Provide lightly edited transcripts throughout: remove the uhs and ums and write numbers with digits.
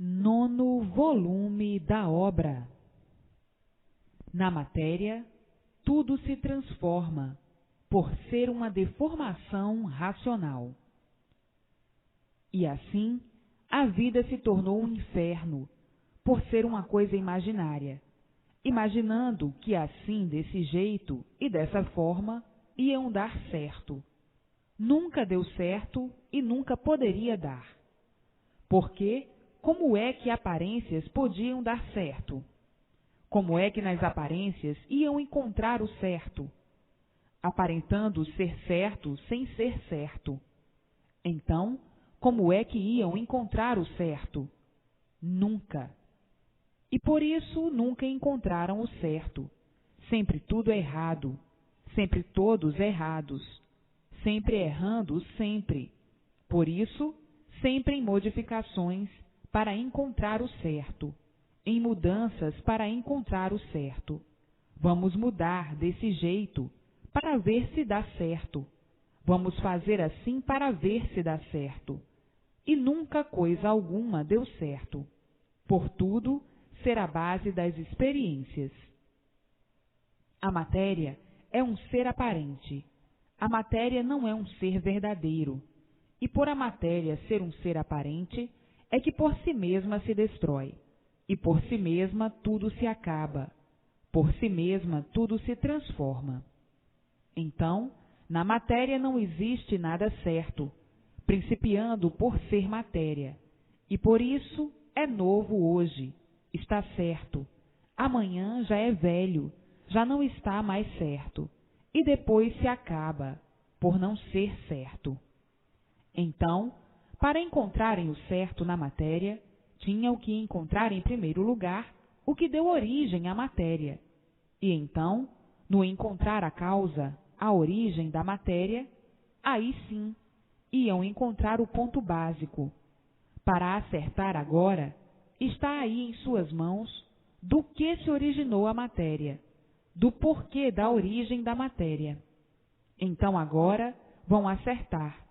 Nono volume da obra. Na matéria, tudo se transforma, por ser uma deformação racional. E assim, a vida se tornou um inferno, por ser uma coisa imaginária, imaginando que assim, desse jeito e dessa forma, iam dar certo. Nunca deu certo e nunca poderia dar. Porque, como é que aparências podiam dar certo? Como é que nas aparências iam encontrar o certo? Aparentando ser certo sem ser certo. Então, como é que iam encontrar o certo? Nunca. E por isso nunca encontraram o certo. Sempre tudo errado, sempre todos errados, sempre errando sempre. Por isso, sempre em modificações para encontrar o certo, em mudanças para encontrar o certo. Vamos mudar desse jeito para ver se dá certo. Vamos fazer assim para ver se dá certo. E nunca coisa alguma deu certo. Por tudo, ser a base das experiências. A matéria é um ser aparente. A matéria não é um ser verdadeiro. E por a matéria ser um ser aparente, é que por si mesma se destrói. E por si mesma tudo se acaba. Por si mesma tudo se transforma. Então, na matéria não existe nada certo, principiando por ser matéria. E por isso é novo hoje, está certo. Amanhã já é velho, já não está mais certo. E depois se acaba, por não ser certo. Então, para encontrarem o certo na matéria, tinham que encontrar em primeiro lugar o que deu origem à matéria. E então, no encontrar a causa, a origem da matéria, aí sim, iam encontrar o ponto básico. Para acertar agora, está aí em suas mãos do que se originou a matéria, do porquê da origem da matéria. Então agora vão acertar,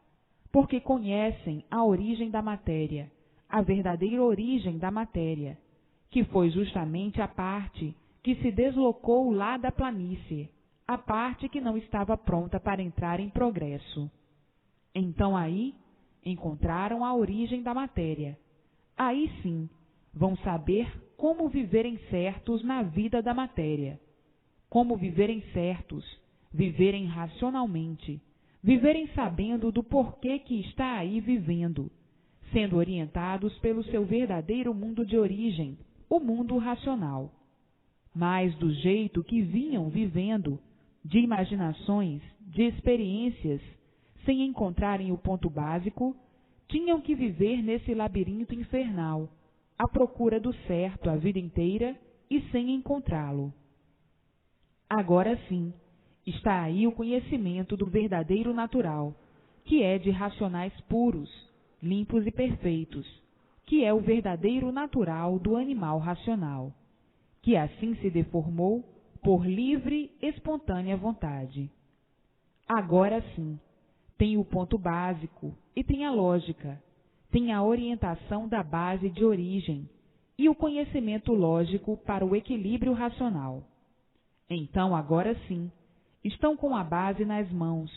porque conhecem a origem da matéria, a verdadeira origem da matéria, que foi justamente a parte que se deslocou lá da planície, a parte que não estava pronta para entrar em progresso. Então aí encontraram a origem da matéria. Aí sim vão saber como viverem certos na vida da matéria. Como viverem certos, viverem racionalmente, viverem sabendo do porquê que está aí vivendo, sendo orientados pelo seu verdadeiro mundo de origem, o mundo racional. Mas do jeito que vinham vivendo, de imaginações, de experiências, sem encontrarem o ponto básico, tinham que viver nesse labirinto infernal, à procura do certo a vida inteira e sem encontrá-lo. Agora sim, está aí o conhecimento do verdadeiro natural, que é de racionais puros, limpos e perfeitos, que é o verdadeiro natural do animal racional, que assim se deformou por livre, espontânea vontade. Agora sim, tem o ponto básico e tem a lógica, tem a orientação da base de origem e o conhecimento lógico para o equilíbrio racional. Então, agora sim, estão com a base nas mãos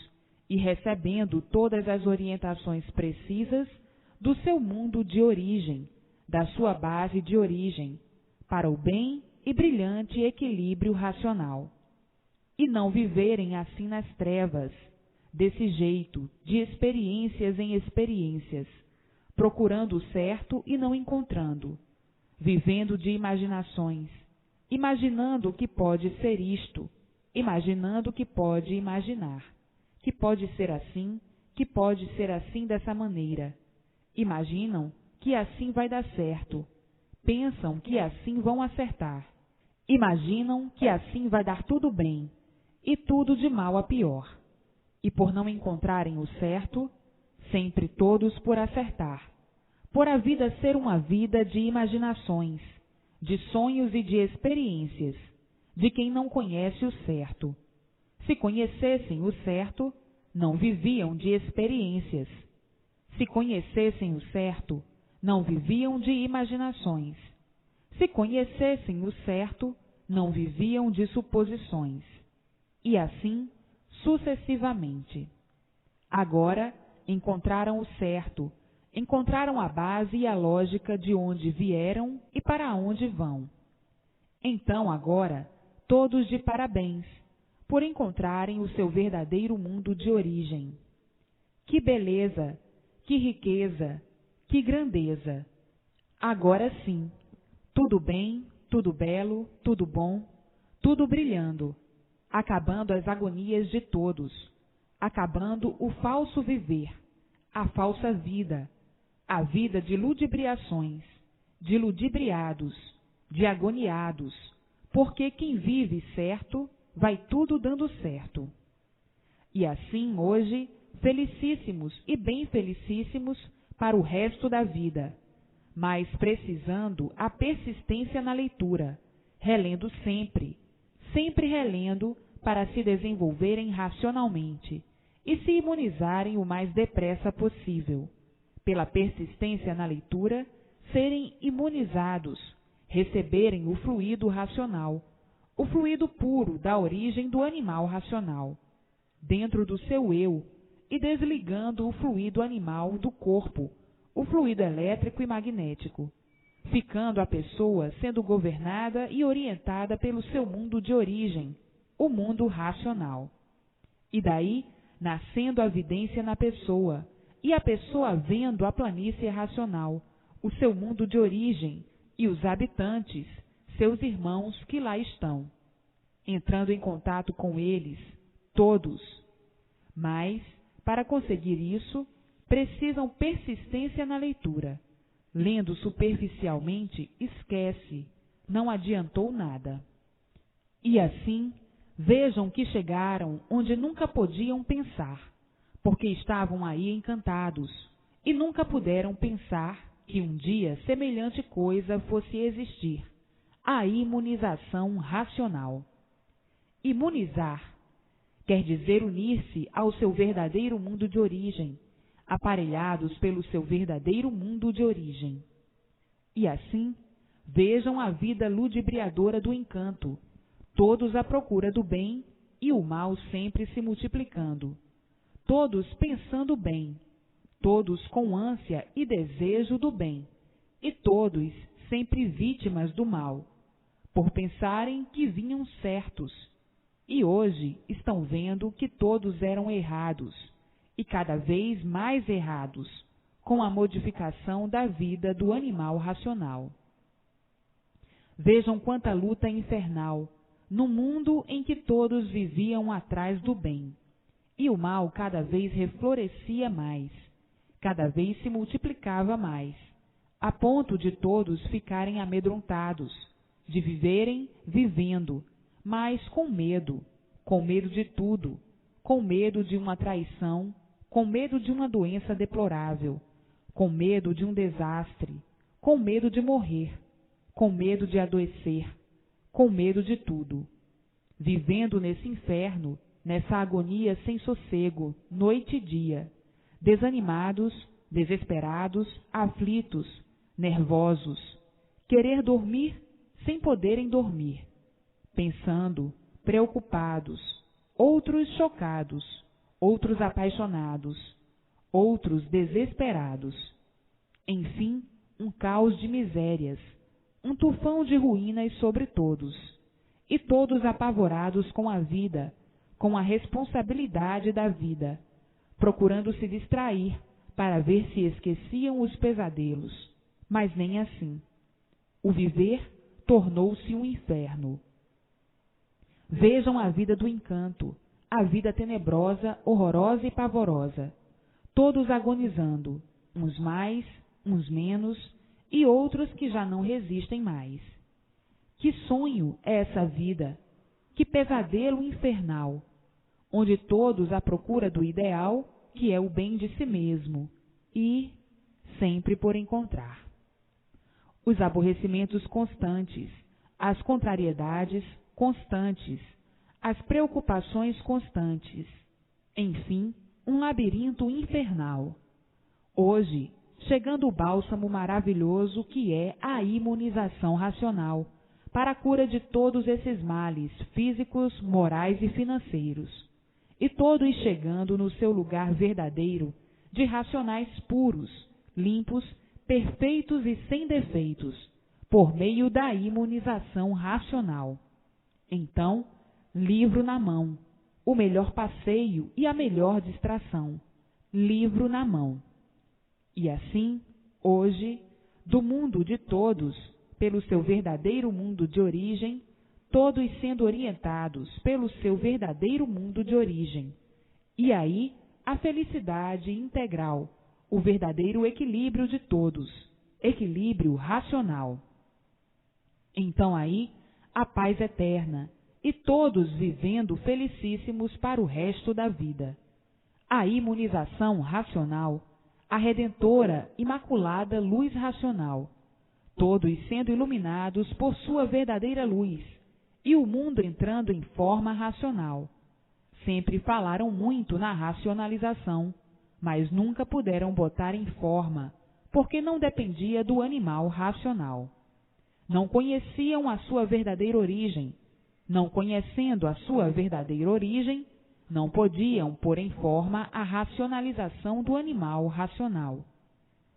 e recebendo todas as orientações precisas do seu mundo de origem, da sua base de origem, para o bem e brilhante equilíbrio racional. E não viverem assim nas trevas, desse jeito, de experiências em experiências, procurando o certo e não encontrando, vivendo de imaginações, imaginando que pode ser isto, imaginando que pode imaginar, que pode ser assim dessa maneira. Imaginam que assim vai dar certo, pensam que assim vão acertar, imaginam que assim vai dar tudo bem, e tudo de mal a pior. E por não encontrarem o certo, sempre todos por acertar, por a vida ser uma vida de imaginações, de sonhos e de experiências, de quem não conhece o certo. Se conhecessem o certo, não viviam de experiências. Se conhecessem o certo, não viviam de imaginações. Se conhecessem o certo, não viviam de suposições. E assim, sucessivamente. Agora, encontraram o certo, encontraram a base e a lógica de onde vieram e para onde vão. Então, agora, todos de parabéns, por encontrarem o seu verdadeiro mundo de origem. Que beleza, que riqueza, que grandeza! Agora sim, tudo bem, tudo belo, tudo bom, tudo brilhando, acabando as agonias de todos, acabando o falso viver, a falsa vida, a vida de ludibriações, de ludibriados, de agoniados, porque quem vive certo, vai tudo dando certo. E assim, hoje, felicíssimos e bem felicíssimos para o resto da vida, mas precisando a persistência na leitura, relendo sempre, sempre relendo para se desenvolverem racionalmente e se imunizarem o mais depressa possível. Pela persistência na leitura, serem imunizados, receberem o fluido racional, o fluido puro da origem do animal racional, dentro do seu eu, e desligando o fluido animal do corpo, o fluido elétrico e magnético, ficando a pessoa sendo governada e orientada pelo seu mundo de origem, o mundo racional. E daí, nascendo a vidência na pessoa, e a pessoa vendo a planície racional, o seu mundo de origem, e os habitantes, seus irmãos que lá estão, entrando em contato com eles, todos. Mas, para conseguir isso, precisam persistência na leitura. Lendo superficialmente, esquece, não adiantou nada. E assim, vejam que chegaram onde nunca podiam pensar, porque estavam aí encantados, e nunca puderam pensar que um dia semelhante coisa fosse existir, a imunização racional. Imunizar quer dizer unir-se ao seu verdadeiro mundo de origem, aparelhados pelo seu verdadeiro mundo de origem. E assim, vejam a vida ludibriadora do encanto, todos à procura do bem e o mal sempre se multiplicando, todos pensando bem, todos com ânsia e desejo do bem, e todos sempre vítimas do mal, por pensarem que vinham certos, e hoje estão vendo que todos eram errados, e cada vez mais errados, com a modificação da vida do animal racional. Vejam quanta luta infernal, no mundo em que todos viviam atrás do bem, e o mal cada vez reflorescia mais, cada vez se multiplicava mais, a ponto de todos ficarem amedrontados, de viverem vivendo, mas com medo de tudo, com medo de uma traição, com medo de uma doença deplorável, com medo de um desastre, com medo de morrer, com medo de adoecer, com medo de tudo, vivendo nesse inferno, nessa agonia sem sossego, noite e dia, desanimados, desesperados, aflitos, nervosos, querer dormir sem poderem dormir, pensando, preocupados, outros chocados, outros apaixonados, outros desesperados. Enfim, um caos de misérias, um tufão de ruínas sobre todos, e todos apavorados com a vida, com a responsabilidade da vida, procurando se distrair para ver se esqueciam os pesadelos, mas nem assim. O viver tornou-se um inferno. Vejam a vida do encanto, a vida tenebrosa, horrorosa e pavorosa, todos agonizando, uns mais, uns menos, e outros que já não resistem mais. Que sonho é essa vida? Que pesadelo infernal, onde todos à procura do ideal, que é o bem de si mesmo, e sempre por encontrar. Os aborrecimentos constantes, as contrariedades constantes, as preocupações constantes, enfim, um labirinto infernal. Hoje, chegando o bálsamo maravilhoso que é a imunização racional, para a cura de todos esses males físicos, morais e financeiros, e todos chegando no seu lugar verdadeiro de racionais puros, limpos, perfeitos e sem defeitos, por meio da imunização racional. Então, livro na mão, o melhor passeio e a melhor distração, livro na mão. E assim, hoje, do mundo de todos, pelo seu verdadeiro mundo de origem, todos sendo orientados pelo seu verdadeiro mundo de origem. E aí, a felicidade integral, o verdadeiro equilíbrio de todos, equilíbrio racional. Então aí, a paz eterna, e todos vivendo felicíssimos para o resto da vida. A imunização racional, a redentora, imaculada luz racional, todos sendo iluminados por sua verdadeira luz, e o mundo entrando em forma racional. Sempre falaram muito na racionalização, mas nunca puderam botar em forma, porque não dependia do animal racional. Não conheciam a sua verdadeira origem. Não conhecendo a sua verdadeira origem, não podiam pôr em forma a racionalização do animal racional.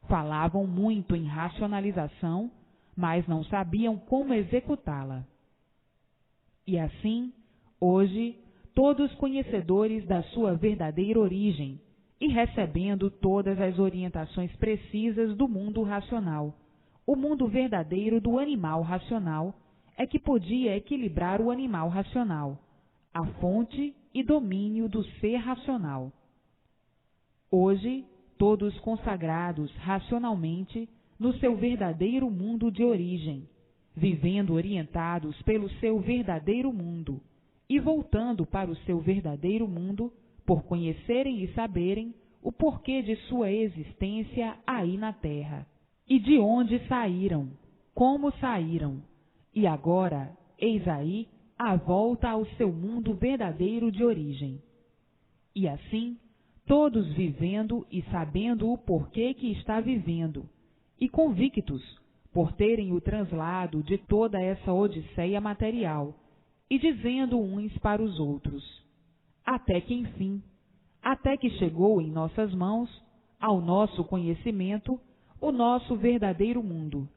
Falavam muito em racionalização, mas não sabiam como executá-la. E assim, hoje, todos conhecedores da sua verdadeira origem e recebendo todas as orientações precisas do mundo racional, o mundo verdadeiro do animal racional, é que podia equilibrar o animal racional, a fonte e domínio do ser racional. Hoje, todos consagrados racionalmente no seu verdadeiro mundo de origem, vivendo orientados pelo seu verdadeiro mundo e voltando para o seu verdadeiro mundo por conhecerem e saberem o porquê de sua existência aí na Terra, e de onde saíram, como saíram, e agora, eis aí, a volta ao seu mundo verdadeiro de origem. E assim, todos vivendo e sabendo o porquê que está vivendo, e convictos por terem o translado de toda essa odisseia material, e dizendo uns para os outros, até que enfim, até que chegou em nossas mãos, ao nosso conhecimento, o nosso verdadeiro mundo.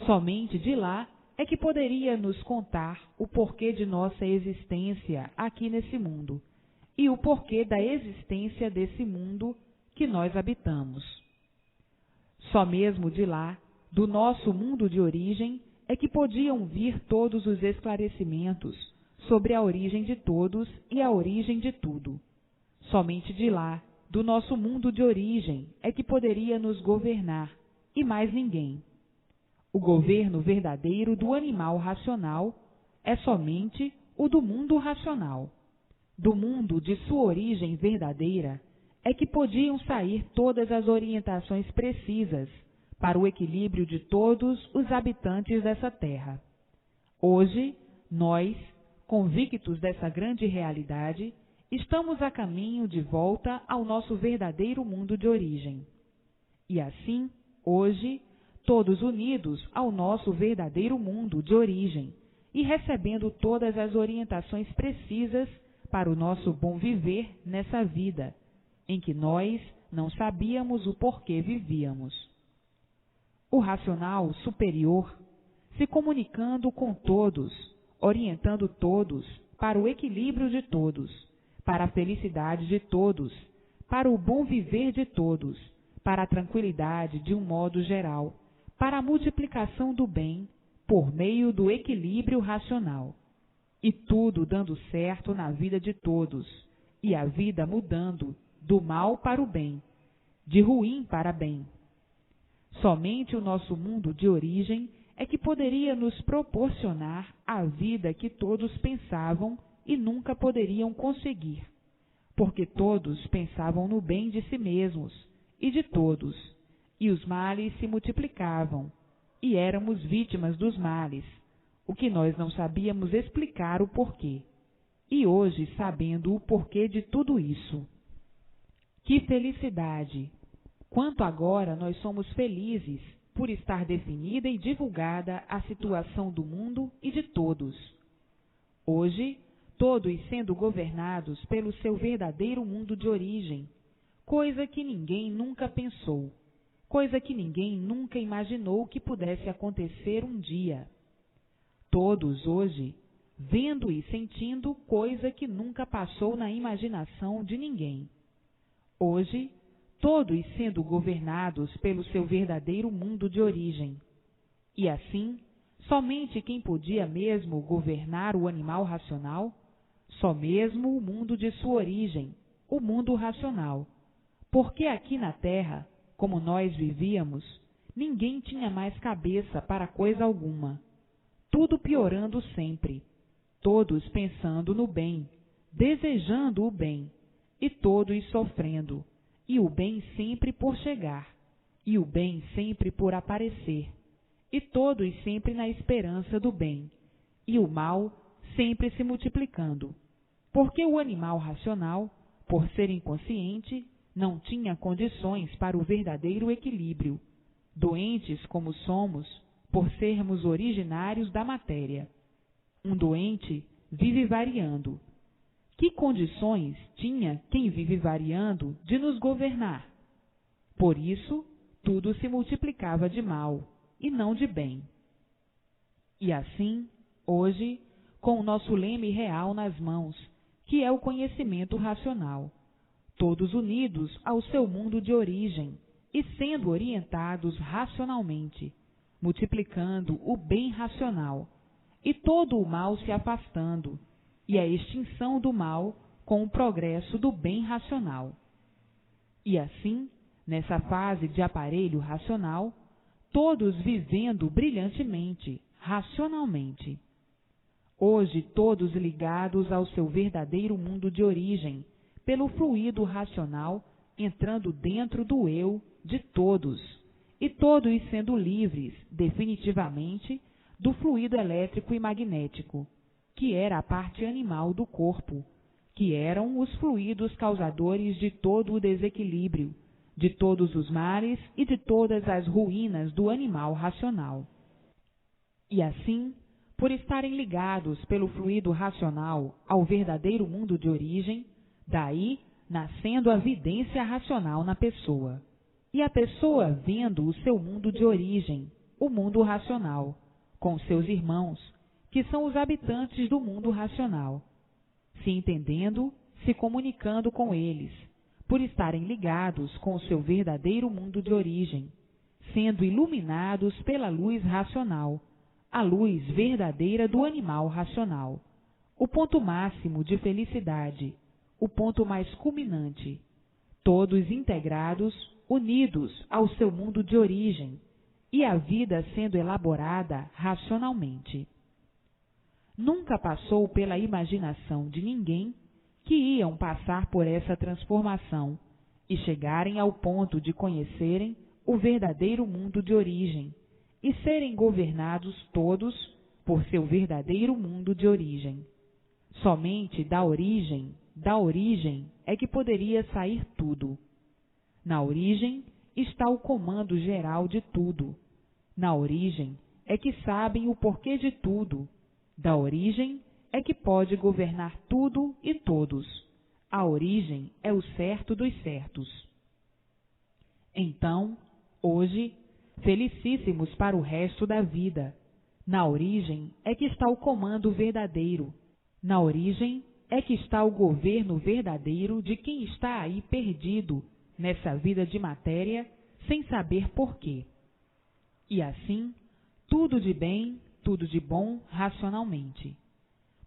Somente de lá é que poderia nos contar o porquê de nossa existência aqui nesse mundo e o porquê da existência desse mundo que nós habitamos. Só mesmo de lá, do nosso mundo de origem, é que podiam vir todos os esclarecimentos sobre a origem de todos e a origem de tudo. Somente de lá, do nosso mundo de origem, é que poderia nos governar, e mais ninguém. O governo verdadeiro do animal racional é somente o do mundo racional. Do mundo de sua origem verdadeira é que podiam sair todas as orientações precisas para o equilíbrio de todos os habitantes dessa terra. Hoje, nós, convictos dessa grande realidade, estamos a caminho de volta ao nosso verdadeiro mundo de origem. E assim, hoje, todos unidos ao nosso verdadeiro mundo de origem e recebendo todas as orientações precisas para o nosso bom viver nessa vida, em que nós não sabíamos o porquê vivíamos. O racional superior, se comunicando com todos, orientando todos para o equilíbrio de todos, para a felicidade de todos, para o bom viver de todos, para a tranquilidade de um modo geral, para a multiplicação do bem por meio do equilíbrio racional, e tudo dando certo na vida de todos, e a vida mudando do mal para o bem, de ruim para bem. Somente o nosso mundo de origem é que poderia nos proporcionar a vida que todos pensavam e nunca poderiam conseguir, porque todos pensavam no bem de si mesmos e de todos, e os males se multiplicavam, e éramos vítimas dos males, o que nós não sabíamos explicar o porquê. E hoje, sabendo o porquê de tudo isso, que felicidade! Quanto agora nós somos felizes por estar definida e divulgada a situação do mundo e de todos. Hoje, todos sendo governados pelo seu verdadeiro mundo de origem, coisa que ninguém nunca pensou, coisa que ninguém nunca imaginou que pudesse acontecer um dia. Todos hoje, vendo e sentindo coisa que nunca passou na imaginação de ninguém. Hoje, todos sendo governados pelo seu verdadeiro mundo de origem. E assim, somente quem podia mesmo governar o animal racional, só mesmo o mundo de sua origem, o mundo racional. Porque aqui na Terra, como nós vivíamos, ninguém tinha mais cabeça para coisa alguma. Tudo piorando sempre, todos pensando no bem, desejando o bem, e todos sofrendo, e o bem sempre por chegar, e o bem sempre por aparecer, e todos sempre na esperança do bem, e o mal sempre se multiplicando, porque o animal racional, por ser inconsciente, não tinha condições para o verdadeiro equilíbrio, doentes como somos, por sermos originários da matéria. Um doente vive variando. Que condições tinha quem vive variando de nos governar? Por isso, tudo se multiplicava de mal, e não de bem. E assim, hoje, com o nosso leme real nas mãos, que é o conhecimento racional, todos unidos ao seu mundo de origem e sendo orientados racionalmente, multiplicando o bem racional, e todo o mal se afastando, e a extinção do mal com o progresso do bem racional. E assim, nessa fase de aparelho racional, todos vivendo brilhantemente, racionalmente. Hoje todos ligados ao seu verdadeiro mundo de origem, pelo fluido racional, entrando dentro do eu de todos, e todos sendo livres, definitivamente, do fluido elétrico e magnético, que era a parte animal do corpo, que eram os fluidos causadores de todo o desequilíbrio, de todos os males e de todas as ruínas do animal racional. E assim, por estarem ligados pelo fluido racional ao verdadeiro mundo de origem, daí nascendo a vidência racional na pessoa. E a pessoa vendo o seu mundo de origem, o mundo racional, com seus irmãos, que são os habitantes do mundo racional, se entendendo, se comunicando com eles, por estarem ligados com o seu verdadeiro mundo de origem, sendo iluminados pela luz racional, a luz verdadeira do animal racional, o ponto máximo de felicidade, o ponto mais culminante, todos integrados, unidos ao seu mundo de origem, e a vida sendo elaborada racionalmente. Nunca passou pela imaginação de ninguém que iam passar por essa transformação e chegarem ao ponto de conhecerem o verdadeiro mundo de origem e serem governados todos por seu verdadeiro mundo de origem. Somente da origem é que poderia sair tudo. Na origem está o comando geral de tudo. Na origem é que sabem o porquê de tudo. Da origem é que pode governar tudo e todos. A origem é o certo dos certos. Então, hoje, felicíssimos para o resto da vida, na origem é que está o comando verdadeiro. Na origem é que está o governo verdadeiro de quem está aí perdido nessa vida de matéria sem saber porquê. E assim, tudo de bem, tudo de bom racionalmente.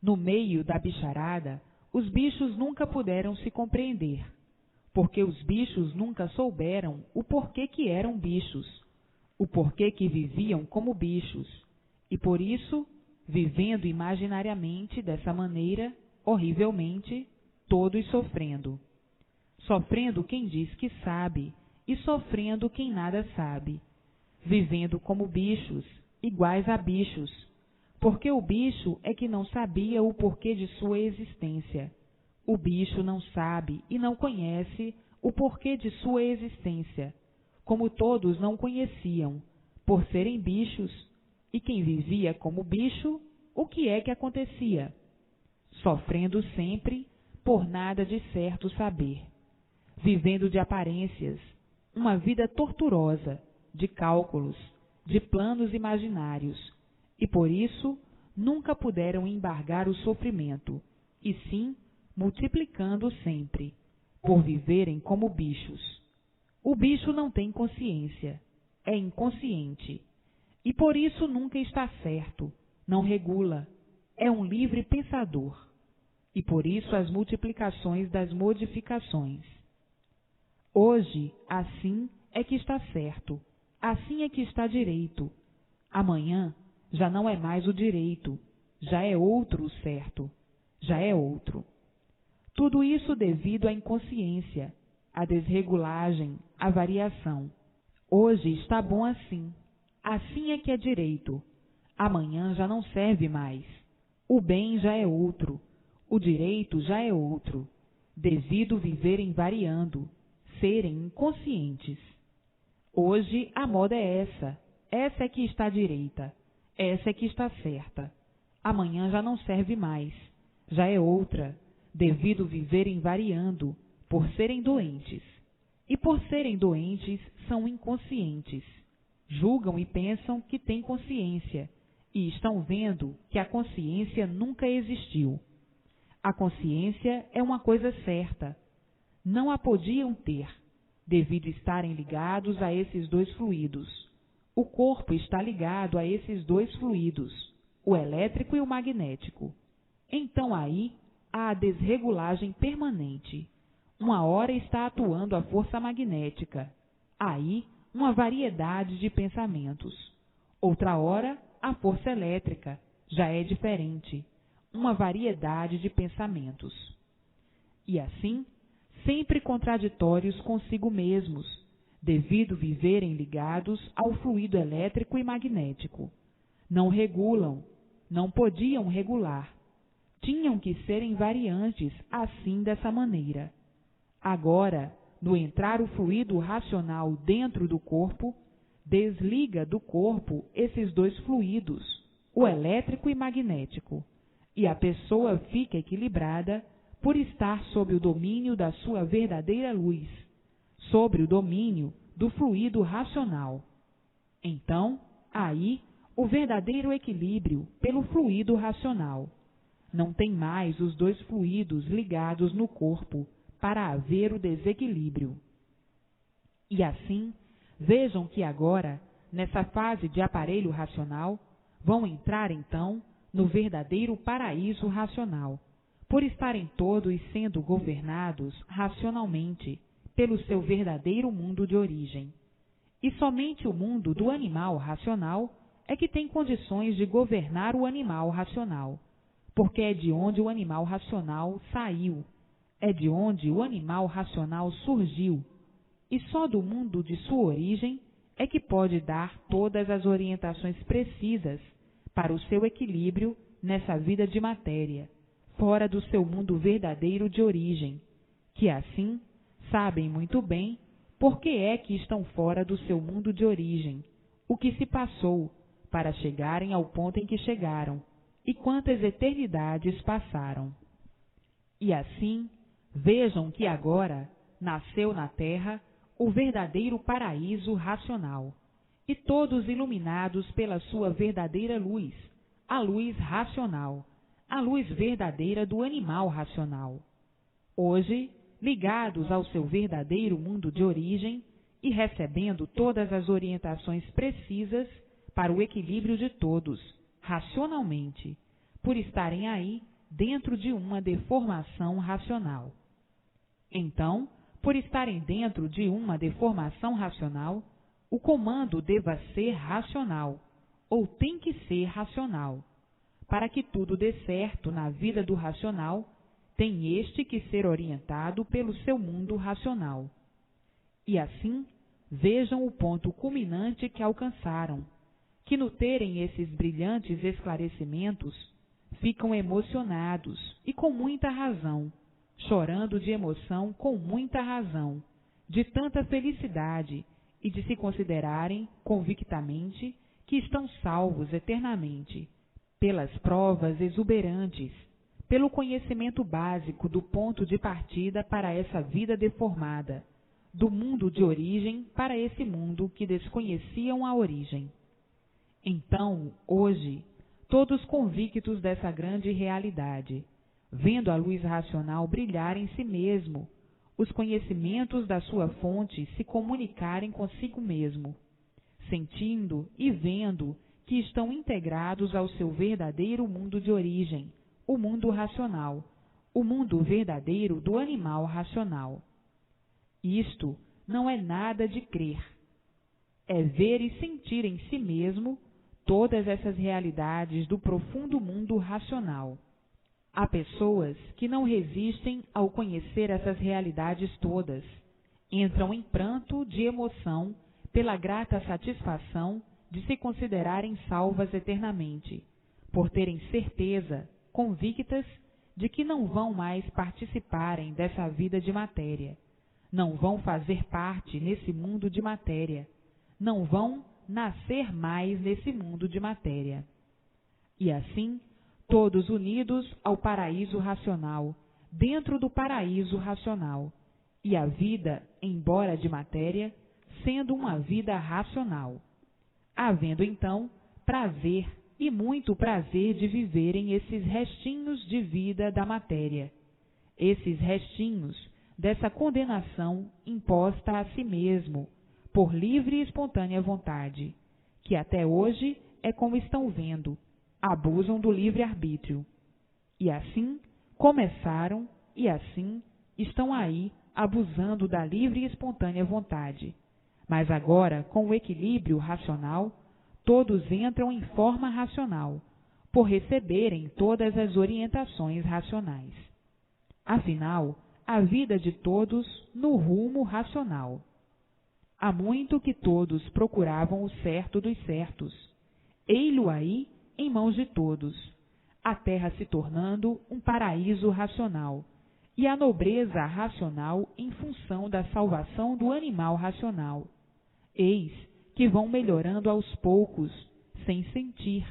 No meio da bicharada, os bichos nunca puderam se compreender, porque os bichos nunca souberam o porquê que eram bichos, o porquê que viviam como bichos, e por isso, vivendo imaginariamente dessa maneira, horrivelmente, todos sofrendo. Sofrendo quem diz que sabe, e sofrendo quem nada sabe, vivendo como bichos, iguais a bichos, porque o bicho é que não sabia o porquê de sua existência. O bicho não sabe e não conhece o porquê de sua existência, como todos não conheciam, por serem bichos, e quem vivia como bicho, o que é que acontecia? Sofrendo sempre, por nada de certo saber, vivendo de aparências, uma vida torturosa, de cálculos, de planos imaginários, e por isso nunca puderam embargar o sofrimento, e sim multiplicando sempre, por viverem como bichos. O bicho não tem consciência, é inconsciente, e por isso nunca está certo, não regula, é um livre pensador, e por isso as multiplicações das modificações. Hoje, assim é que está certo, assim é que está direito. Amanhã já não é mais o direito, já é outro o certo, já é outro. Tudo isso devido à inconsciência, à desregulagem, à variação. Hoje está bom assim, assim é que é direito. Amanhã já não serve mais. O bem já é outro, o direito já é outro, devido viverem variando, serem inconscientes. Hoje a moda é essa é que está direita, essa é que está certa. Amanhã já não serve mais, já é outra, devido viverem variando, por serem doentes. E por serem doentes, são inconscientes. Julgam e pensam que têm consciência, e estão vendo que a consciência nunca existiu. A consciência é uma coisa certa. Não a podiam ter, devido estarem ligados a esses dois fluidos. O corpo está ligado a esses dois fluidos, o elétrico e o magnético. Então aí há a desregulagem permanente. Uma hora está atuando a força magnética, aí uma variedade de pensamentos. Outra hora, a força elétrica, já é diferente, uma variedade de pensamentos. E assim, sempre contraditórios consigo mesmos, devido viverem ligados ao fluido elétrico e magnético. Não regulam, não podiam regular. Tinham que ser invariantes assim dessa maneira. Agora, no entrar o fluido racional dentro do corpo, desliga do corpo esses dois fluidos, o elétrico e magnético, e a pessoa fica equilibrada por estar sob o domínio da sua verdadeira luz, sobre o domínio do fluido racional. Então, aí, o verdadeiro equilíbrio pelo fluido racional. Não tem mais os dois fluidos ligados no corpo para haver o desequilíbrio. E assim, vejam que agora, nessa fase de aparelho racional, vão entrar então no verdadeiro paraíso racional, por estarem todos sendo governados racionalmente pelo seu verdadeiro mundo de origem. E somente o mundo do animal racional é que tem condições de governar o animal racional, porque é de onde o animal racional saiu, é de onde o animal racional surgiu, e só do mundo de sua origem é que pode dar todas as orientações precisas para o seu equilíbrio nessa vida de matéria, fora do seu mundo verdadeiro de origem, que assim sabem muito bem por que é que estão fora do seu mundo de origem, o que se passou para chegarem ao ponto em que chegaram, e quantas eternidades passaram. E assim, vejam que agora nasceu na Terra o verdadeiro paraíso racional, e todos iluminados pela sua verdadeira luz, a luz racional, a luz verdadeira do animal racional. Hoje, ligados ao seu verdadeiro mundo de origem e recebendo todas as orientações precisas para o equilíbrio de todos, racionalmente, por estarem aí dentro de uma deformação racional. Então, por estarem dentro de uma deformação racional, o comando deva ser racional, ou tem que ser racional. Para que tudo dê certo na vida do racional, tem este que ser orientado pelo seu mundo racional. E assim, vejam o ponto culminante que alcançaram, que no terem esses brilhantes esclarecimentos, ficam emocionados e com muita razão, chorando de emoção com muita razão, de tanta felicidade e de se considerarem convictamente que estão salvos eternamente, pelas provas exuberantes, pelo conhecimento básico do ponto de partida para essa vida deformada, do mundo de origem para esse mundo que desconheciam a origem. Então, hoje, todos convictos dessa grande realidade, vendo a luz racional brilhar em si mesmo, os conhecimentos da sua fonte se comunicarem consigo mesmo, sentindo e vendo que estão integrados ao seu verdadeiro mundo de origem, o mundo racional, o mundo verdadeiro do animal racional. Isto não é nada de crer, é ver e sentir em si mesmo todas essas realidades do profundo mundo racional. Há pessoas que não resistem ao conhecer essas realidades todas, entram em pranto de emoção pela grata satisfação de se considerarem salvas eternamente, por terem certeza, convictas, de que não vão mais participarem dessa vida de matéria, não vão fazer parte nesse mundo de matéria, não vão nascer mais nesse mundo de matéria. E assim, todos unidos ao paraíso racional, dentro do paraíso racional, e a vida, embora de matéria, sendo uma vida racional, havendo então prazer e muito prazer de viverem esses restinhos de vida da matéria, esses restinhos dessa condenação imposta a si mesmo, por livre e espontânea vontade, que até hoje é como estão vendo, abusam do livre-arbítrio. E assim começaram e assim estão aí abusando da livre e espontânea vontade. Mas agora, com o equilíbrio racional, todos entram em forma racional, por receberem todas as orientações racionais. Afinal, a vida de todos no rumo racional. Há muito que todos procuravam o certo dos certos. Ei-lo aí em mãos de todos, a terra se tornando um paraíso racional, e a nobreza racional em função da salvação do animal racional. Eis que vão melhorando aos poucos, sem sentir,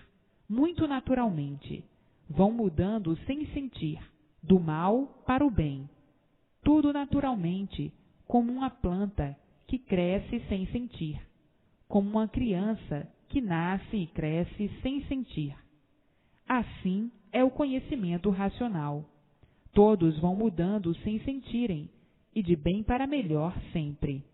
muito naturalmente, vão mudando sem sentir, do mal para o bem. Tudo naturalmente, como uma planta que cresce sem sentir, como uma criança que nasce e cresce sem sentir. Assim é o conhecimento racional. Todos vão mudando sem sentirem, e de bem para melhor sempre.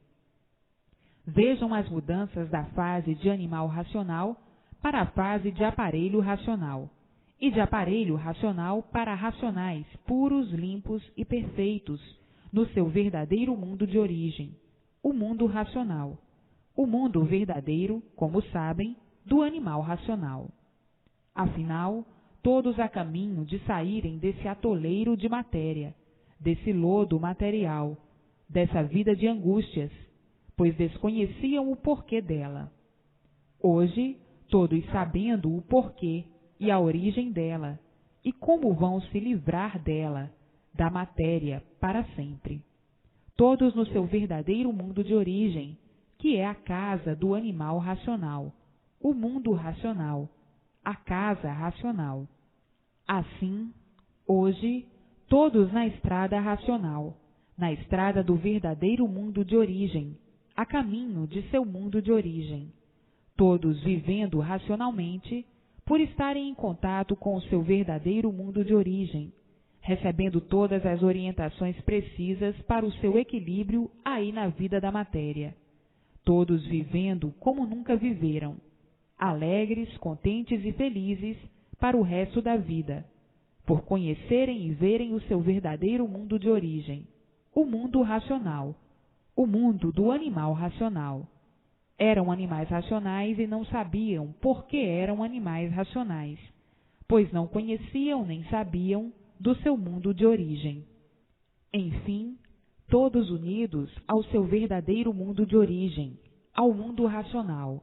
Vejam as mudanças da fase de animal racional para a fase de aparelho racional, e de aparelho racional para racionais puros, limpos e perfeitos, no seu verdadeiro mundo de origem, o mundo racional, o mundo verdadeiro, como sabem, do animal racional. Afinal, todos a caminho de saírem desse atoleiro de matéria, desse lodo material, dessa vida de angústias, pois desconheciam o porquê dela. Hoje, todos sabendo o porquê e a origem dela, e como vão se livrar dela, da matéria, para sempre. Todos no seu verdadeiro mundo de origem, que é a casa do animal racional, o mundo racional, a casa racional. Assim, hoje, todos na estrada racional, na estrada do verdadeiro mundo de origem, a caminho de seu mundo de origem, todos vivendo racionalmente, por estarem em contato com o seu verdadeiro mundo de origem, recebendo todas as orientações precisas para o seu equilíbrio aí na vida da matéria, todos vivendo como nunca viveram, alegres, contentes e felizes para o resto da vida, por conhecerem e verem o seu verdadeiro mundo de origem, o mundo racional, o mundo do animal racional. Eram animais racionais e não sabiam por que eram animais racionais, pois não conheciam nem sabiam do seu mundo de origem. Enfim, todos unidos ao seu verdadeiro mundo de origem, ao mundo racional,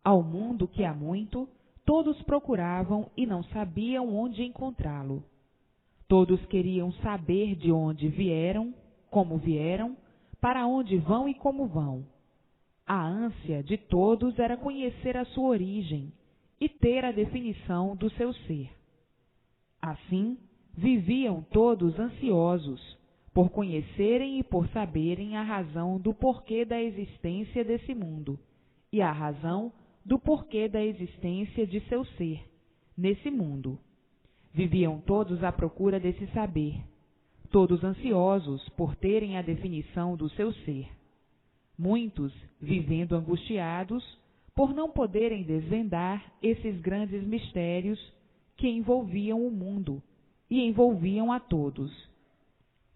ao mundo que há muito todos procuravam e não sabiam onde encontrá-lo. Todos queriam saber de onde vieram, como vieram, para onde vão e como vão. A ânsia de todos era conhecer a sua origem e ter a definição do seu ser. Assim, viviam todos ansiosos por conhecerem e por saberem a razão do porquê da existência desse mundo e a razão do porquê da existência de seu ser nesse mundo. Viviam todos à procura desse saber, todos ansiosos por terem a definição do seu ser. Muitos vivendo angustiados por não poderem desvendar esses grandes mistérios que envolviam o mundo e envolviam a todos.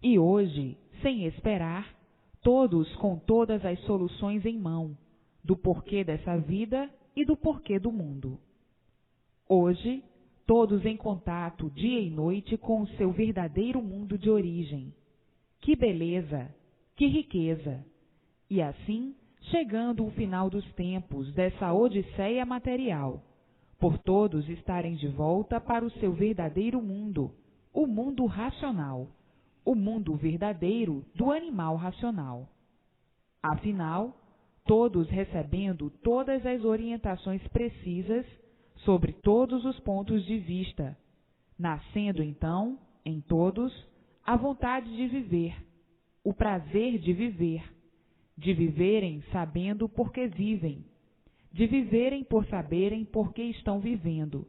E hoje, sem esperar, todos com todas as soluções em mão, do porquê dessa vida e do porquê do mundo. Hoje, todos em contato dia e noite com o seu verdadeiro mundo de origem. Que beleza! Que riqueza! E assim, chegando o final dos tempos dessa odisseia material, por todos estarem de volta para o seu verdadeiro mundo, o mundo racional, o mundo verdadeiro do animal racional. Afinal, todos recebendo todas as orientações precisas sobre todos os pontos de vista, nascendo então, em todos, a vontade de viver, o prazer de viverem sabendo por que vivem, de viverem por saberem por que estão vivendo,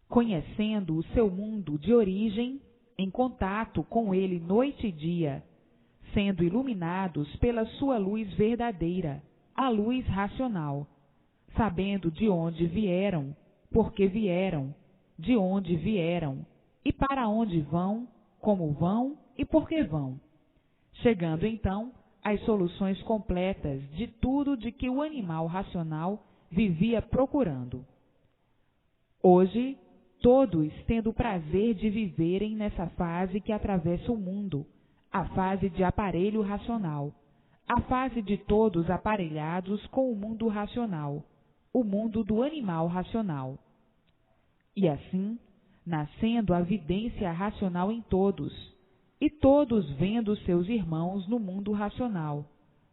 conhecendo o seu mundo de origem, em contato com ele noite e dia, sendo iluminados pela sua luz verdadeira, a luz racional, sabendo de onde vieram, por que vieram, de onde vieram, e para onde vão, como vão e por que vão, chegando então às soluções completas de tudo de que o animal racional vivia procurando. Hoje, todos tendo o prazer de viverem nessa fase que atravessa o mundo, a fase de aparelho racional, a fase de todos aparelhados com o mundo racional, o mundo do animal racional. E assim, nascendo a vidência racional em todos, e todos vendo seus irmãos no mundo racional,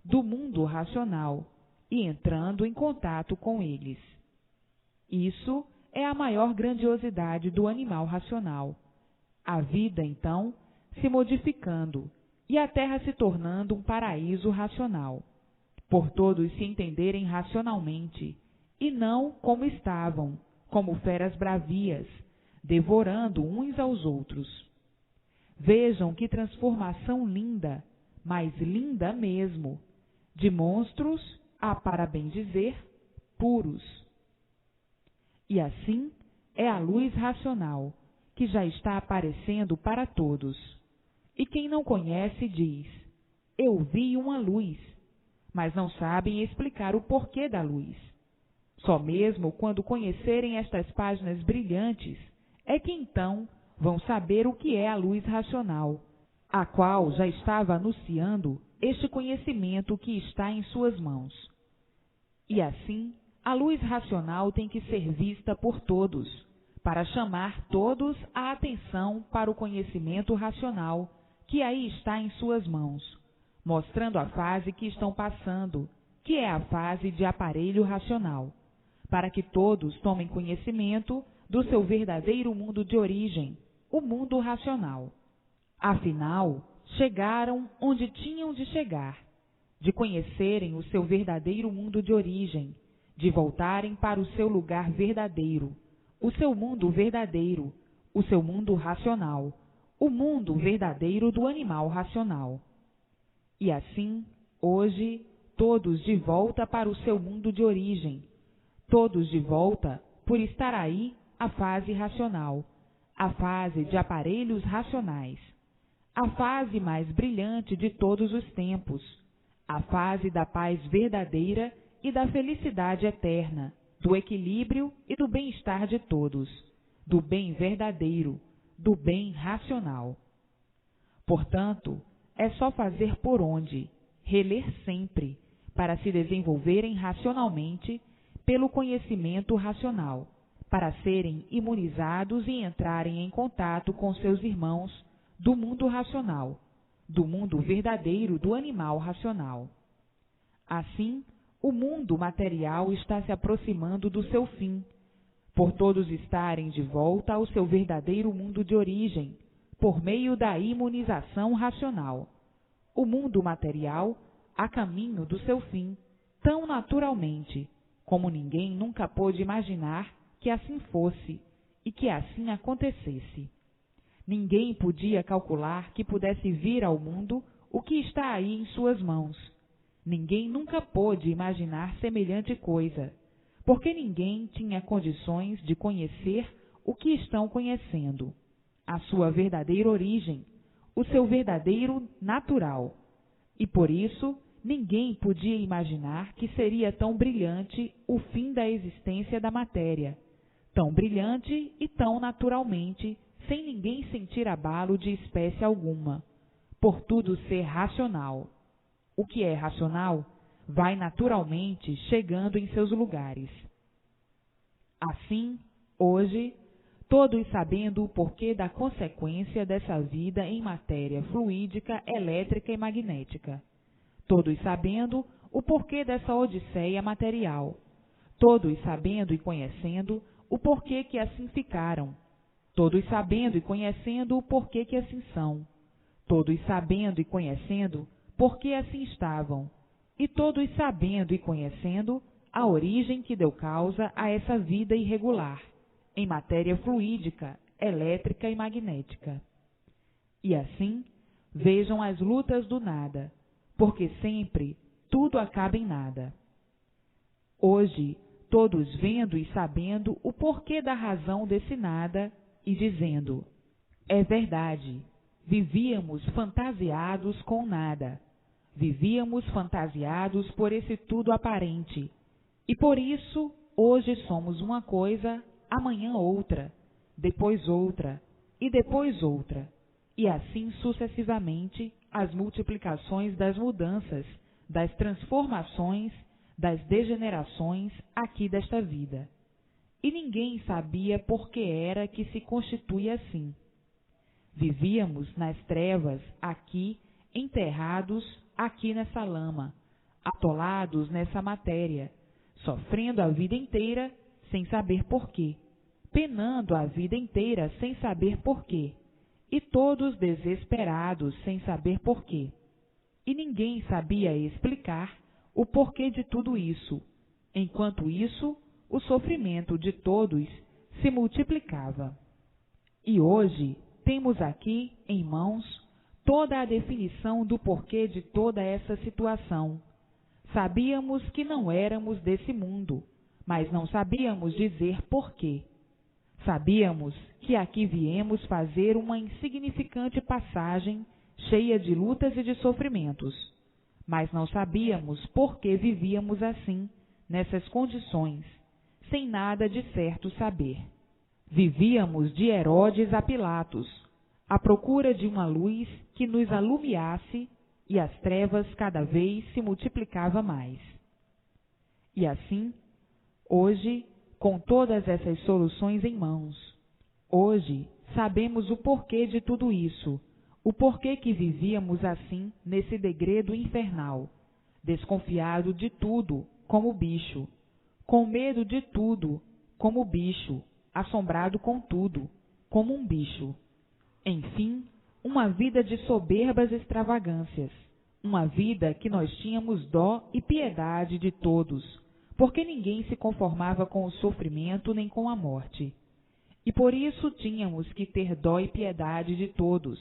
do mundo racional, e entrando em contato com eles. Isso é a maior grandiosidade do animal racional. A vida, então, se modificando e a terra se tornando um paraíso racional, por todos se entenderem racionalmente, e não como estavam, como feras bravias, devorando uns aos outros. Vejam que transformação linda, mas linda mesmo, de monstros a, para bem dizer, puros. E assim é a luz racional, que já está aparecendo para todos. E quem não conhece diz, eu vi uma luz, mas não sabem explicar o porquê da luz. Só mesmo quando conhecerem estas páginas brilhantes é que então vão saber o que é a luz racional, a qual já estava anunciando este conhecimento que está em suas mãos. E assim, a luz racional tem que ser vista por todos, para chamar todos a atenção para o conhecimento racional que aí está em suas mãos, mostrando a fase que estão passando, que é a fase de aparelho racional, para que todos tomem conhecimento do seu verdadeiro mundo de origem, o mundo racional. Afinal, chegaram onde tinham de chegar, de conhecerem o seu verdadeiro mundo de origem, de voltarem para o seu lugar verdadeiro, o seu mundo verdadeiro, o seu mundo racional, o mundo verdadeiro do animal racional. E assim, hoje, todos de volta para o seu mundo de origem, todos de volta por estar aí a fase racional, a fase de aparelhos racionais, a fase mais brilhante de todos os tempos, a fase da paz verdadeira e da felicidade eterna, do equilíbrio e do bem-estar de todos, do bem verdadeiro, do bem racional. Portanto, é só fazer por onde, reler sempre, para se desenvolverem racionalmente pelo conhecimento racional, para serem imunizados e entrarem em contato com seus irmãos do mundo racional, do mundo verdadeiro do animal racional. Assim, O mundo material está se aproximando do seu fim, por todos estarem de volta ao seu verdadeiro mundo de origem, por meio da imunização racional. O mundo material a caminho do seu fim, tão naturalmente, como ninguém nunca pôde imaginar que assim fosse e que assim acontecesse. Ninguém podia calcular que pudesse vir ao mundo o que está aí em suas mãos. Ninguém nunca pôde imaginar semelhante coisa, porque ninguém tinha condições de conhecer o que estão conhecendo, a sua verdadeira origem, o seu verdadeiro natural. E por isso, ninguém podia imaginar que seria tão brilhante o fim da existência da matéria, tão brilhante e tão naturalmente, sem ninguém sentir abalo de espécie alguma, por tudo ser racional. O que é racional vai naturalmente chegando em seus lugares. Assim, hoje, todos sabendo o porquê da consequência dessa vida em matéria fluídica, elétrica e magnética, todos sabendo o porquê dessa odisseia material, todos sabendo e conhecendo o porquê que assim ficaram, todos sabendo e conhecendo o porquê que assim são, todos sabendo e conhecendo porque assim estavam, e todos sabendo e conhecendo a origem que deu causa a essa vida irregular, em matéria fluídica, elétrica e magnética. E assim, vejam as lutas do nada, porque sempre tudo acaba em nada. Hoje, todos vendo e sabendo o porquê da razão desse nada e dizendo: é verdade, vivíamos fantasiados com nada. Vivíamos fantasiados por esse tudo aparente, e por isso hoje somos uma coisa, amanhã outra, depois outra, e depois outra, e assim sucessivamente as multiplicações das mudanças, das transformações, das degenerações aqui desta vida. E ninguém sabia por que era que se constitui assim. Vivíamos nas trevas aqui, enterrados aqui nessa lama, atolados nessa matéria, sofrendo a vida inteira sem saber porquê, penando a vida inteira sem saber porquê, e todos desesperados sem saber porquê. E ninguém sabia explicar o porquê de tudo isso. Enquanto isso, o sofrimento de todos se multiplicava. E hoje temos aqui em mãos toda a definição do porquê de toda essa situação. Sabíamos que não éramos desse mundo, mas não sabíamos dizer porquê. Sabíamos que aqui viemos fazer uma insignificante passagem cheia de lutas e de sofrimentos, mas não sabíamos por que vivíamos assim, nessas condições, sem nada de certo saber. Vivíamos de Herodes a Pilatos, à procura de uma luz que nos alumiasse, e as trevas cada vez se multiplicava mais. E assim, hoje, com todas essas soluções em mãos, hoje sabemos o porquê de tudo isso, o porquê que vivíamos assim nesse degredo infernal, desconfiado de tudo como bicho, com medo de tudo como bicho, assombrado com tudo como um bicho. Enfim, uma vida de soberbas extravagâncias, uma vida que nós tínhamos dó e piedade de todos, porque ninguém se conformava com o sofrimento nem com a morte. E por isso tínhamos que ter dó e piedade de todos,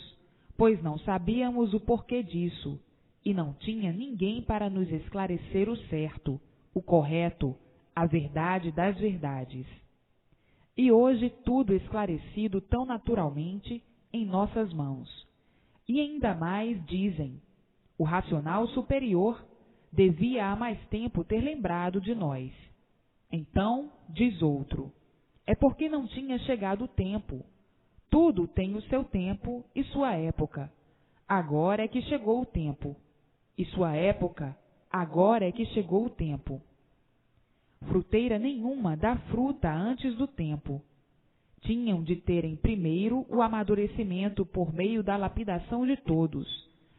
pois não sabíamos o porquê disso, e não tinha ninguém para nos esclarecer o certo, o correto, a verdade das verdades. E hoje tudo esclarecido tão naturalmente em nossas mãos. E ainda mais dizem, o racional superior devia há mais tempo ter lembrado de nós. Então, diz outro, é porque não tinha chegado o tempo. Tudo tem o seu tempo e sua época. Agora é que chegou o tempo. E sua época, agora é que chegou o tempo. Fruteira nenhuma dá fruta antes do tempo. Tinham de terem primeiro o amadurecimento por meio da lapidação de todos,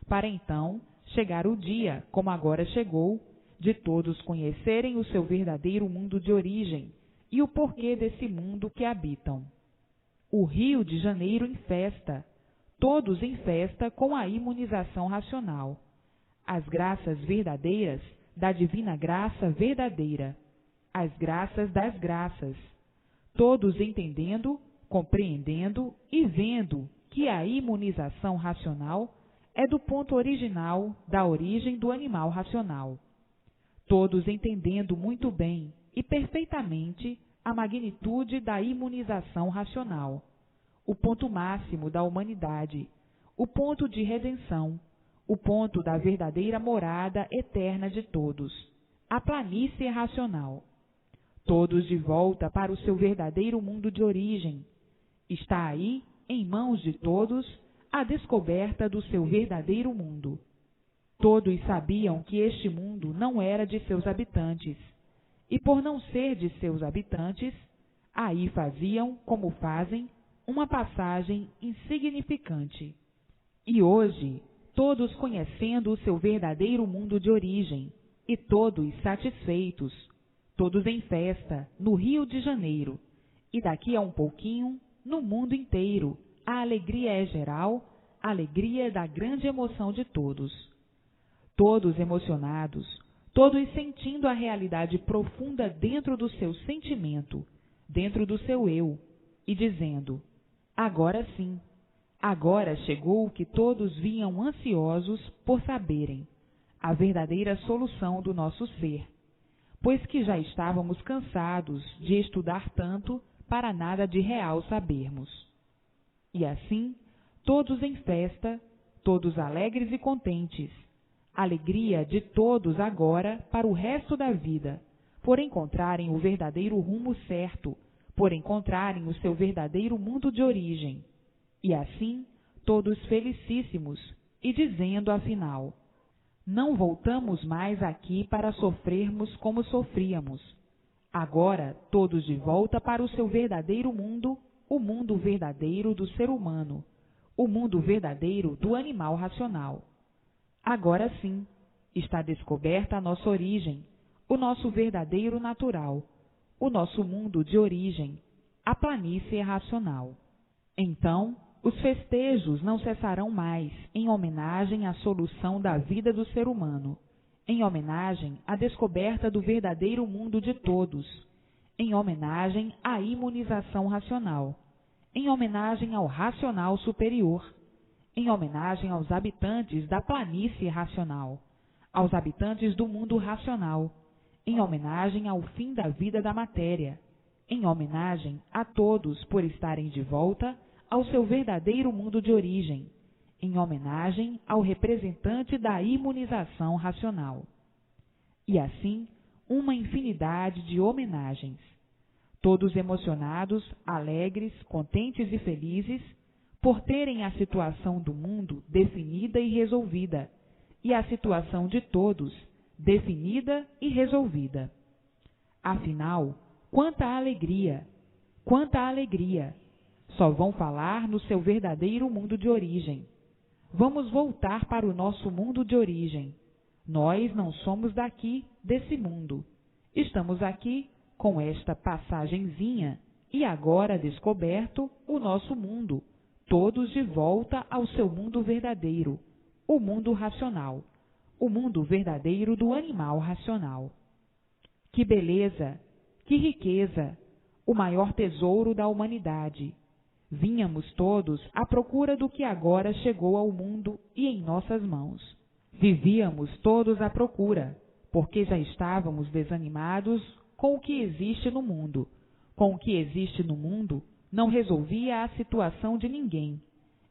para então chegar o dia, como agora chegou, de todos conhecerem o seu verdadeiro mundo de origem e o porquê desse mundo que habitam. O Rio de Janeiro em festa, todos em festa com a imunização racional. As graças verdadeiras da divina graça verdadeira, as graças das graças, todos entendendo, compreendendo e vendo que a imunização racional é do ponto original da origem do animal racional. Todos entendendo muito bem e perfeitamente a magnitude da imunização racional, o ponto máximo da humanidade, o ponto de redenção, o ponto da verdadeira morada eterna de todos, a planície racional. Todos de volta para o seu verdadeiro mundo de origem. Está aí, em mãos de todos, a descoberta do seu verdadeiro mundo. Todos sabiam que este mundo não era de seus habitantes, e por não ser de seus habitantes, aí faziam, como fazem, uma passagem insignificante. E hoje, todos conhecendo o seu verdadeiro mundo de origem, e todos satisfeitos, todos em festa, no Rio de Janeiro, e daqui a um pouquinho, no mundo inteiro, a alegria é geral, a alegria da grande emoção de todos. Todos emocionados, todos sentindo a realidade profunda dentro do seu sentimento, dentro do seu eu, e dizendo: agora sim, agora chegou o que todos vinham ansiosos por saberem, a verdadeira solução do nosso ser, pois que já estávamos cansados de estudar tanto para nada de real sabermos. E assim, todos em festa, todos alegres e contentes, alegria de todos agora para o resto da vida, por encontrarem o verdadeiro rumo certo, por encontrarem o seu verdadeiro mundo de origem. E assim, todos felicíssimos, e dizendo afinal: não voltamos mais aqui para sofrermos como sofríamos. Agora, todos de volta para o seu verdadeiro mundo, o mundo verdadeiro do ser humano, o mundo verdadeiro do animal racional. Agora sim, está descoberta a nossa origem, o nosso verdadeiro natural, o nosso mundo de origem, a planície racional. Então, os festejos não cessarão mais em homenagem à solução da vida do ser humano, em homenagem à descoberta do verdadeiro mundo de todos, em homenagem à imunização racional, em homenagem ao racional superior, em homenagem aos habitantes da planície racional, aos habitantes do mundo racional, em homenagem ao fim da vida da matéria, em homenagem a todos por estarem de volta ao seu verdadeiro mundo de origem, em homenagem ao representante da imunização racional. E assim, uma infinidade de homenagens, todos emocionados, alegres, contentes e felizes, por terem a situação do mundo definida e resolvida, e a situação de todos definida e resolvida. Afinal, quanta alegria! Quanta alegria! Só vão falar no seu verdadeiro mundo de origem. Vamos voltar para o nosso mundo de origem. Nós não somos daqui, desse mundo. Estamos aqui com esta passagenzinha e agora descoberto o nosso mundo, todos de volta ao seu mundo verdadeiro, o mundo racional, o mundo verdadeiro do animal racional. Que beleza, que riqueza, o maior tesouro da humanidade. Vínhamos todos à procura do que agora chegou ao mundo e em nossas mãos. Vivíamos todos à procura, porque já estávamos desanimados com o que existe no mundo. Com o que existe no mundo não resolvia a situação de ninguém.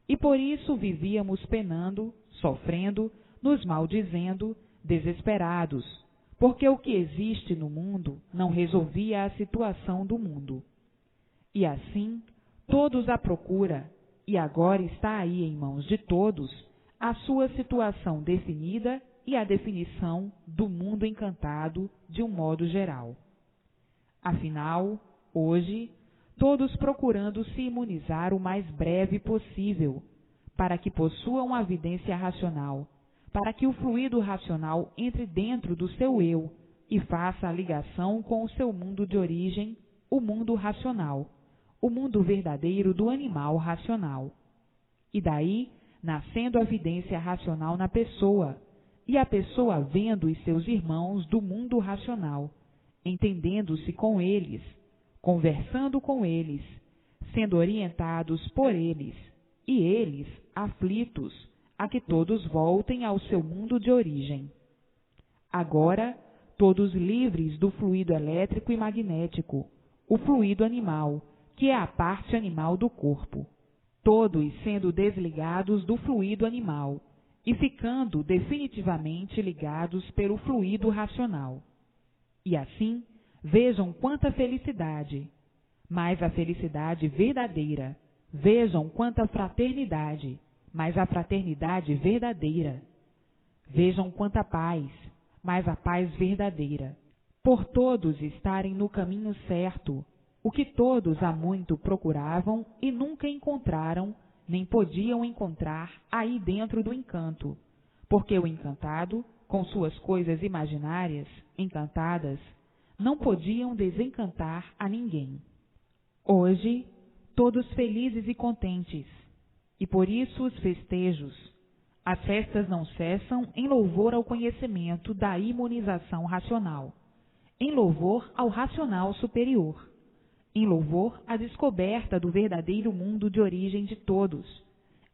E por isso vivíamos penando, sofrendo, nos maldizendo, desesperados, porque o que existe no mundo não resolvia a situação do mundo. E assim, todos à procura, e agora está aí em mãos de todos a sua situação definida e a definição do mundo encantado de um modo geral. Afinal, hoje, todos procurando se imunizar o mais breve possível, para que possuam a vidência racional, para que o fluido racional entre dentro do seu eu e faça a ligação com o seu mundo de origem, o mundo racional, o mundo verdadeiro do animal racional. E daí, nascendo a vidência racional na pessoa, e a pessoa vendo os seus irmãos do mundo racional, entendendo-se com eles, conversando com eles, sendo orientados por eles, e eles aflitos a que todos voltem ao seu mundo de origem. Agora, todos livres do fluido elétrico e magnético, o fluido animal, que é a parte animal do corpo. Todos sendo desligados do fluido animal e ficando definitivamente ligados pelo fluido racional. E assim, vejam quanta felicidade, mas a felicidade verdadeira. Vejam quanta fraternidade, mas a fraternidade verdadeira. Vejam quanta paz, mas a paz verdadeira. Por todos estarem no caminho certo, o que todos há muito procuravam e nunca encontraram, nem podiam encontrar aí dentro do encanto, porque o encantado, com suas coisas imaginárias, encantadas, não podiam desencantar a ninguém. Hoje, todos felizes e contentes, e por isso os festejos. As festas não cessam em louvor ao conhecimento da imunização racional, em louvor ao racional superior, em louvor à descoberta do verdadeiro mundo de origem de todos,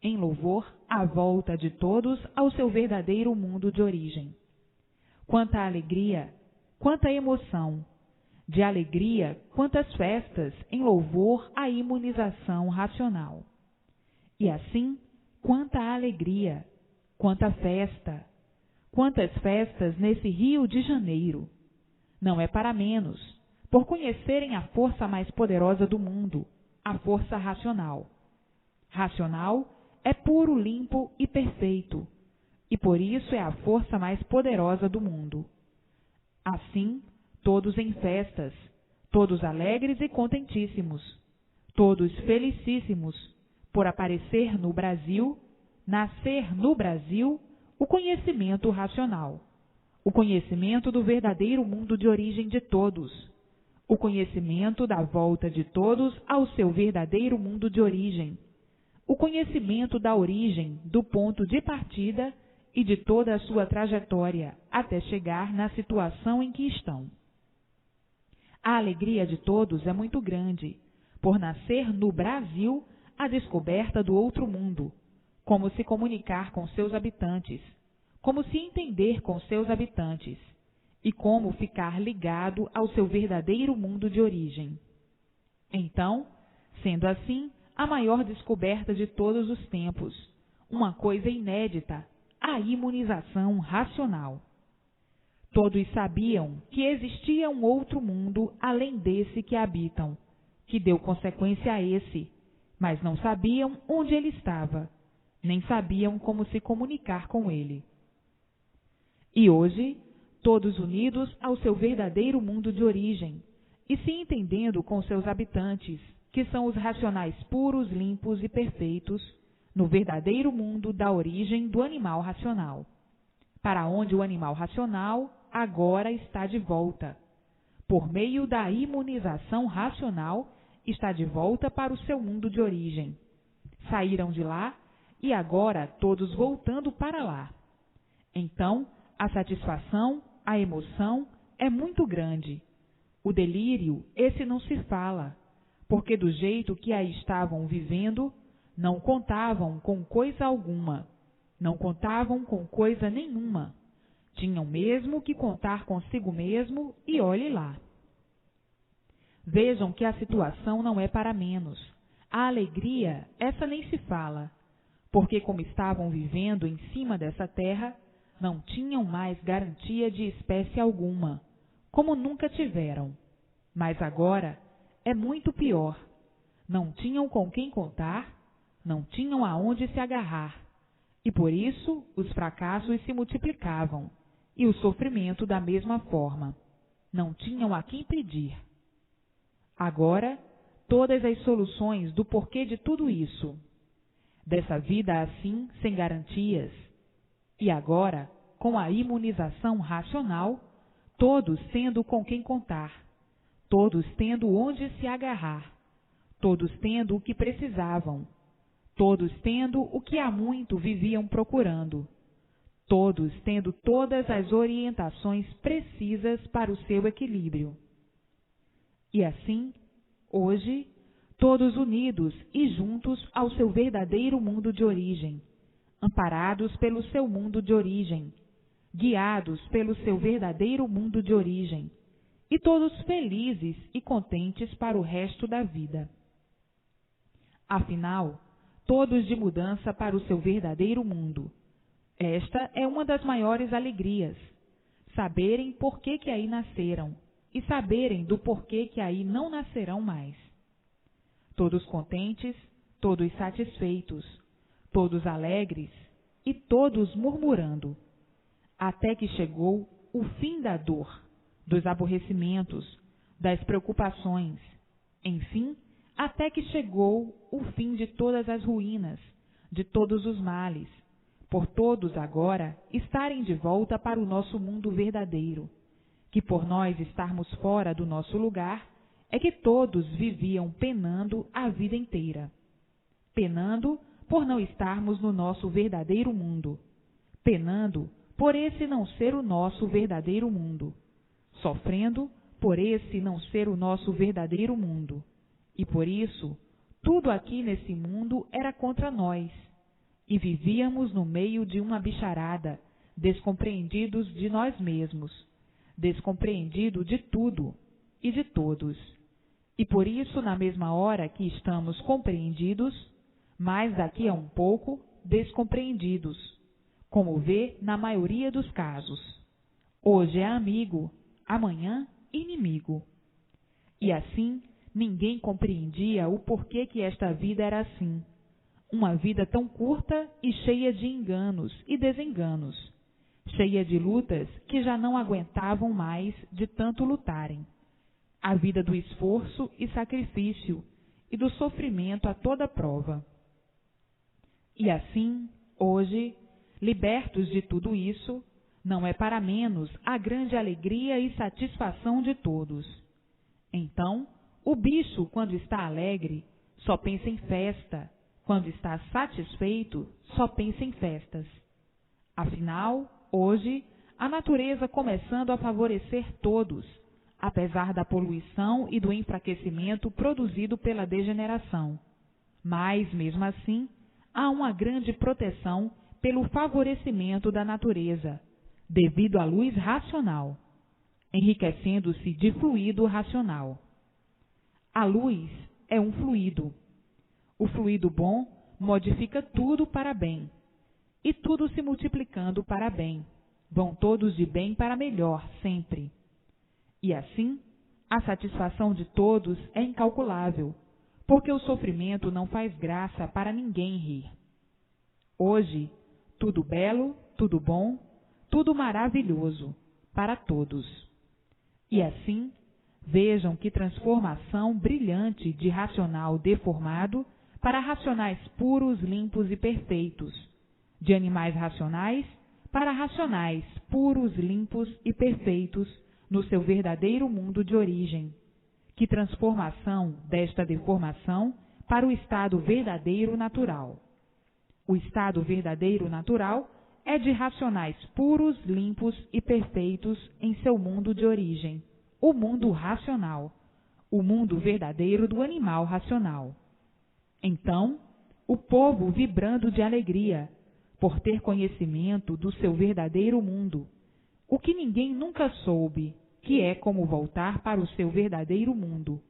em louvor à volta de todos ao seu verdadeiro mundo de origem. Quanta alegria, quanta emoção! De alegria, quantas festas em louvor à imunização racional. E assim, quanta alegria, quanta festa, quantas festas nesse Rio de Janeiro. Não é para menos, por conhecerem a força mais poderosa do mundo, a força racional. Racional é puro, limpo e perfeito, e por isso é a força mais poderosa do mundo. Assim, todos em festas, todos alegres e contentíssimos, todos felicíssimos, por aparecer no Brasil, nascer no Brasil, o conhecimento racional, o conhecimento do verdadeiro mundo de origem de todos, o conhecimento da volta de todos ao seu verdadeiro mundo de origem, o conhecimento da origem, do ponto de partida e de toda a sua trajetória até chegar na situação em que estão. A alegria de todos é muito grande, por nascer no Brasil a descoberta do outro mundo, como se comunicar com seus habitantes, como se entender com seus habitantes, e como ficar ligado ao seu verdadeiro mundo de origem. Então, sendo assim, a maior descoberta de todos os tempos, uma coisa inédita, a imunização racional. Todos sabiam que existia um outro mundo além desse que habitam, que deu consequência a esse, mas não sabiam onde ele estava, nem sabiam como se comunicar com ele. E hoje, todos unidos ao seu verdadeiro mundo de origem, e se entendendo com seus habitantes, que são os racionais puros, limpos e perfeitos, no verdadeiro mundo da origem do animal racional, para onde o animal racional agora está de volta. Por meio da imunização racional, está de volta para o seu mundo de origem. Saíram de lá e agora todos voltando para lá. Então, a satisfação, a emoção é muito grande. O delírio, esse não se fala, porque do jeito que aí estavam vivendo, não contavam com coisa alguma, não contavam com coisa nenhuma. Tinham mesmo que contar consigo mesmo e olhe lá. Vejam que a situação não é para menos. A alegria, essa nem se fala, porque como estavam vivendo em cima dessa terra, não tinham mais garantia de espécie alguma, como nunca tiveram. Mas agora é muito pior. Não tinham com quem contar, não tinham aonde se agarrar, e por isso os fracassos se multiplicavam, e o sofrimento da mesma forma. Não tinham a quem pedir. Agora, todas as soluções do porquê de tudo isso, dessa vida assim, sem garantias, E agora, com a imunização racional, todos tendo com quem contar, todos tendo onde se agarrar, todos tendo o que precisavam, todos tendo o que há muito viviam procurando, todos tendo todas as orientações precisas para o seu equilíbrio. E assim, hoje, todos unidos e juntos ao seu verdadeiro mundo de origem, amparados pelo seu mundo de origem, guiados pelo seu verdadeiro mundo de origem, e todos felizes e contentes para o resto da vida. Afinal, todos de mudança para o seu verdadeiro mundo. Esta é uma das maiores alegrias, saberem por que aí nasceram e saberem do porquê que aí não nascerão mais. Todos contentes, todos satisfeitos, todos alegres e todos murmurando, até que chegou o fim da dor, dos aborrecimentos, das preocupações, enfim, até que chegou o fim de todas as ruínas, de todos os males, por todos agora estarem de volta para o nosso mundo verdadeiro, que por nós estarmos fora do nosso lugar, é que todos viviam penando a vida inteira. Penando por não estarmos no nosso verdadeiro mundo, penando por esse não ser o nosso verdadeiro mundo, sofrendo por esse não ser o nosso verdadeiro mundo. E por isso, tudo aqui nesse mundo era contra nós, e vivíamos no meio de uma bicharada, descompreendidos de nós mesmos, descompreendido de tudo e de todos. E por isso, na mesma hora que estamos compreendidos, mas daqui a um pouco descompreendidos, como vê na maioria dos casos. Hoje é amigo, amanhã inimigo. E assim, ninguém compreendia o porquê que esta vida era assim, uma vida tão curta e cheia de enganos e desenganos, cheia de lutas que já não aguentavam mais de tanto lutarem. A vida do esforço e sacrifício e do sofrimento a toda prova. E assim, hoje, libertos de tudo isso, não é para menos a grande alegria e satisfação de todos. Então, o bicho, quando está alegre, só pensa em festa, quando está satisfeito, só pensa em festas. Afinal, hoje, a natureza começando a favorecer todos, apesar da poluição e do enfraquecimento produzido pela degeneração. Mas, mesmo assim, há uma grande proteção pelo favorecimento da natureza, devido à luz racional, enriquecendo-se de fluido racional. A luz é um fluido. O fluido bom modifica tudo para bem, e tudo se multiplicando para bem. Vão todos de bem para melhor, sempre. E assim, a satisfação de todos é incalculável, porque o sofrimento não faz graça para ninguém rir. Hoje, tudo belo, tudo bom, tudo maravilhoso, para todos. E assim, vejam que transformação brilhante de racional deformado para racionais puros, limpos e perfeitos, de animais racionais para racionais puros, limpos e perfeitos no seu verdadeiro mundo de origem. Que transformação desta deformação para o estado verdadeiro natural. O estado verdadeiro natural é de racionais puros, limpos e perfeitos em seu mundo de origem, o mundo racional, o mundo verdadeiro do animal racional. Então, o povo vibrando de alegria, por ter conhecimento do seu verdadeiro mundo, o que ninguém nunca soube, que é como voltar para o seu verdadeiro mundo.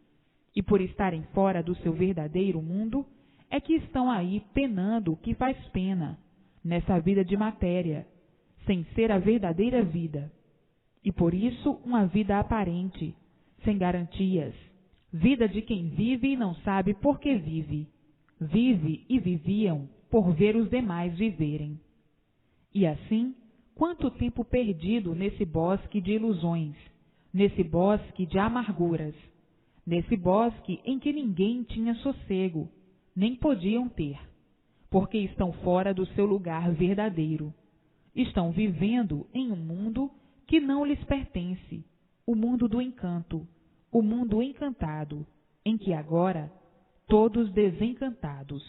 E por estarem fora do seu verdadeiro mundo, é que estão aí penando o que faz pena, nessa vida de matéria, sem ser a verdadeira vida. E por isso uma vida aparente, sem garantias, vida de quem vive e não sabe por que vive. Vive e viviam por ver os demais viverem. E assim, quanto tempo perdido nesse bosque de ilusões, nesse bosque de amarguras, nesse bosque em que ninguém tinha sossego, nem podiam ter, porque estão fora do seu lugar verdadeiro. estão vivendo em um mundo que não lhes pertence, o mundo do encanto, o mundo encantado, em que agora todos desencantados.